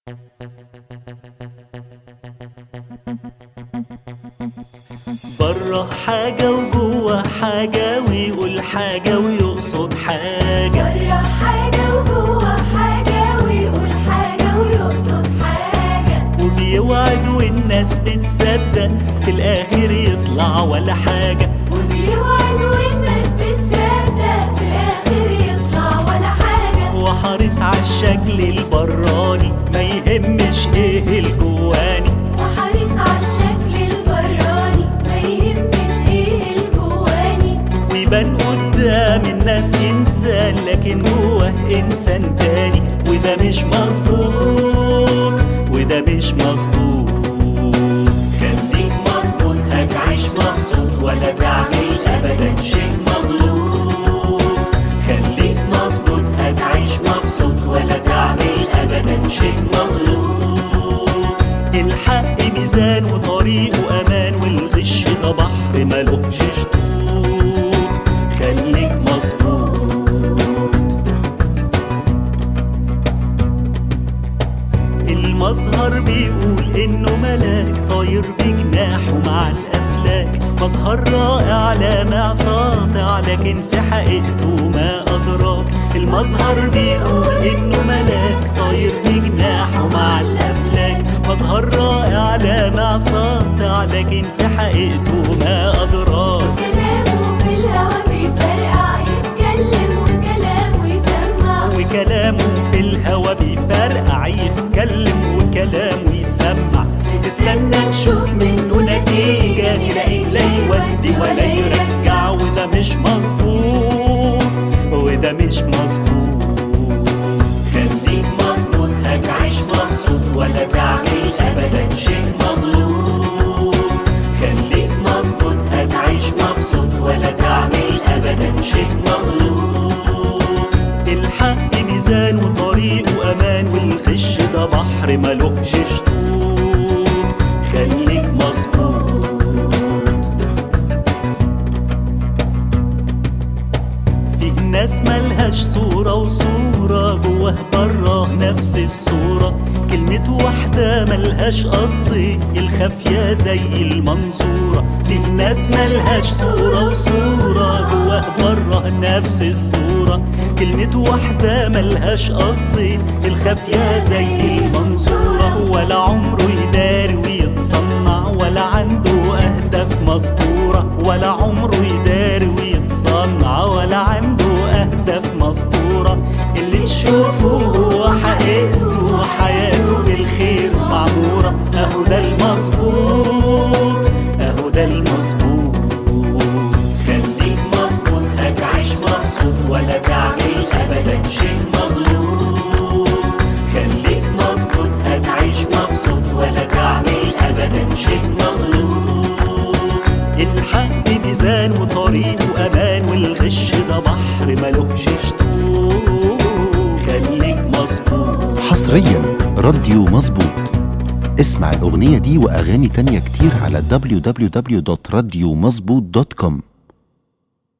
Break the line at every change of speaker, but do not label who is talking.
بره حاجة وجوه حاجة، ويقول حاجة ويقصد حاجة.
بره حاجة وجوه حاجة، ويقول حاجة ويقصد حاجة.
وبيوعد والناس بتصدق، في الآخر يطلع ولا حاجة.
وبيوعد والناس بتصدق، في الآخر يطلع ولا حاجة.
وحريص عالشكل البراني، ما يهمش ايه الجواني.
وحريص عالشكل البراني، ما يهمش ايه الجواني.
ويبان قدام الناس إنسان، لكن جوه إنسان تاني. وده مش مظبوط، وده مش مظبوط. خليك مظبوط هتعيش مبسوط، ولا تعمل أبدا شيء مغلوط. خليك مظبوط هتعيش مبسوط، ولا تعمل أبدا شيء مغلوط. الحق ميزان وطريقه أمان، والغش ده بحر ملوش شطوط. خليك مظبوط. المظهر بيقول إنه ملاك طاير بجناحه مع الأفلاك. مظهر رائع لامع ساطع، لكن في حقيقته ما أدراك. المظهر بيقول إنه ملاك طاير بجناحه مع الأفلاك. مظهر رائع لامع ساطع، لكن في حقيقته ما أدراك.
كلامه في الهوا بيفرقع، يتكلم وكلامه يسمع.
وكلامه في الهوا بيفرقع، يتكلم وكلامه يسمع. تستنى تشوف منه نتيجة، تلاقيه لا يودي ولا يرجع. وده مش مظبوط، وده مش مظبوط. خليك مظبوط هتعيش مبسوط، ولا تعمل أبدا شيء مغلوط. خليك مظبوط هتعيش مبسوط، ولا تعمل أبدا شيء مغلوط. الحق ميزان وطريقه أمان، والغش ده بحر ملوش شطوط. خليك مظبوط. فيه ناس ملهاش صورة وصورة، جوه بره نفس الصورة. كلمة واحدة ملهاش قصد، الخافية زي المنصورة. فيه ناس ملهاش صورة وصورة، جوه بره نفس الصورة. كلمة واحدة ملهاش قصد، الخافية زي المنصورة. ولا عمره يداري ويتصنع، ولا عنده أهداف مسطورة. ولا عمره يداري ويتصنع، ولا عنده أهداف مسطورة. اللي تشوفه هو حقيقته، وحياته بالخير معمورة. أهو ده المظبوط، أهو ده المظبوط. خليك مظبوط هتعيش مبسوط، ولا تعمل أبدا شيء مغلوط. خليك مظبوط هتعيش مبسوط، ولا تعمل أبدا شيء مغلوط. الحق ميزان وطريقه أمان، والغش ده بحر ملوش شطوط. خليك مظبوط.
حصريا راديو مظبوط. اسمع الأغنية دي وأغاني تانية كتير على www.radiomظبوط.com.